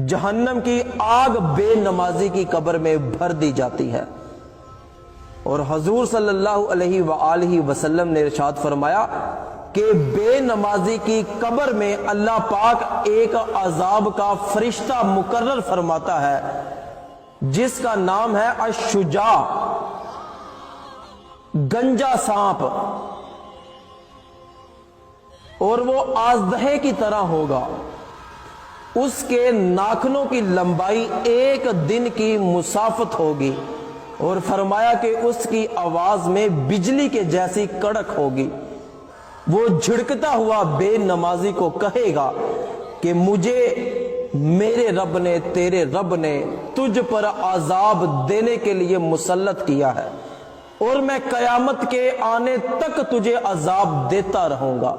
جہنم کی آگ بے نمازی کی قبر میں بھر دی جاتی ہے۔ اور حضور صلی اللہ علیہ وآلہ وسلم نے ارشاد فرمایا کہ بے نمازی کی قبر میں اللہ پاک ایک عذاب کا فرشتہ مقرر فرماتا ہے جس کا نام ہے الشجاع، گنجا سانپ، اور وہ آزدہے کی طرح ہوگا۔ اس کے ناخنوں کی لمبائی 1 دن کی مسافت ہوگی، اور فرمایا کہ اس کی آواز میں بجلی کے جیسی کڑک ہوگی۔ وہ جھڑکتا ہوا بے نمازی کو کہے گا کہ مجھے میرے رب نے، تیرے رب نے تجھ پر عذاب دینے کے لیے مسلط کیا ہے، اور میں قیامت کے آنے تک تجھے عذاب دیتا رہوں گا۔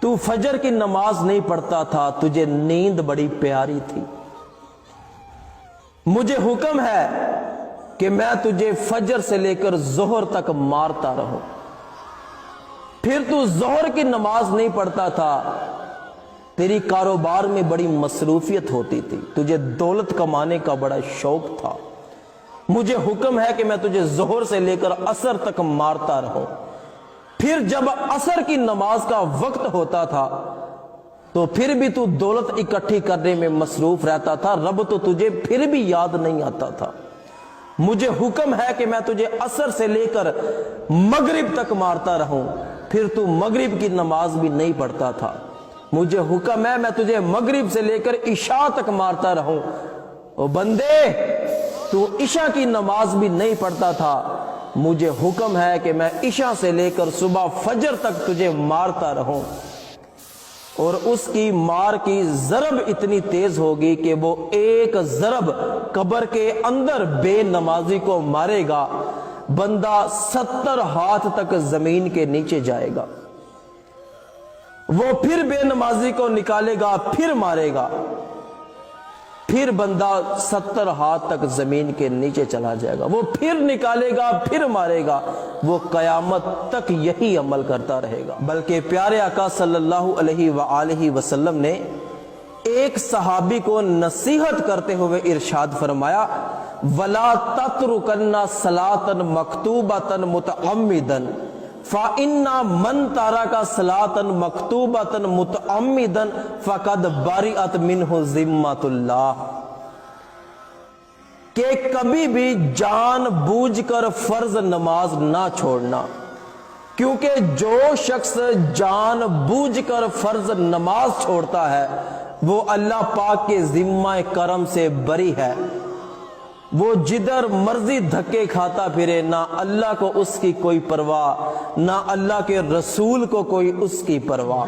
تو فجر کی نماز نہیں پڑھتا تھا، تجھے نیند بڑی پیاری تھی، مجھے حکم ہے کہ میں تجھے فجر سے لے کر ظہر تک مارتا رہوں۔ پھر تو ظہر کی نماز نہیں پڑھتا تھا، تیری کاروبار میں بڑی مصروفیت ہوتی تھی، تجھے دولت کمانے کا بڑا شوق تھا، مجھے حکم ہے کہ میں تجھے ظہر سے لے کر عصر تک مارتا رہوں۔ پھر جب عصر کی نماز کا وقت ہوتا تھا تو پھر بھی تو دولت اکٹھی کرنے میں مصروف رہتا تھا، رب تو تجھے پھر بھی یاد نہیں آتا تھا۔ مجھے حکم ہے کہ میں تجھے عصر سے لے کر مغرب تک مارتا رہوں، پھر تو مغرب کی نماز بھی نہیں پڑھتا تھا، مجھے حکم ہے میں تجھے مغرب سے لے کر عشاء تک مارتا رہوں۔ او بندے، تو عشاء کی نماز بھی نہیں پڑھتا تھا، مجھے حکم ہے کہ میں عشاء سے لے کر صبح فجر تک تجھے مارتا رہوں۔ اور اس کی مار کی ضرب اتنی تیز ہوگی کہ وہ ایک ضرب قبر کے اندر بے نمازی کو مارے گا، بندہ 70 ہاتھ تک زمین کے نیچے جائے گا۔ وہ پھر بے نمازی کو نکالے گا، پھر مارے گا، پھر بندہ 70 ہاتھ تک زمین کے نیچے چلا جائے گا، وہ پھر نکالے گا، پھر مارے گا، وہ قیامت تک یہی عمل کرتا رہے گا۔ بلکہ پیارے آقا صلی اللہ علیہ وآلہ وسلم نے ایک صحابی کو نصیحت کرتے ہوئے ارشاد فرمایا وَلَا تَتْرُكَنَّ صَلَاةً مَكْتُوبَةً مُتَعَمِّدًا فَإِنَّ مَنْ تَرَكَ صَلَاةً مَكْتُوبَةً مُتَعَمِّدًا فَقَدْ بَرِئَتْ مِنْهُ ذِمَّةُ اللَّهِ، کہ کبھی بھی جان بوجھ کر فرض نماز نہ چھوڑنا، کیونکہ جو شخص جان بوجھ کر فرض نماز چھوڑتا ہے وہ اللہ پاک کے ذمہ کرم سے بری ہے، وہ جدھر مرضی دھکے کھاتا پھرے، نہ اللہ کو اس کی کوئی پرواہ، نہ اللہ کے رسول کو کوئی اس کی پرواہ۔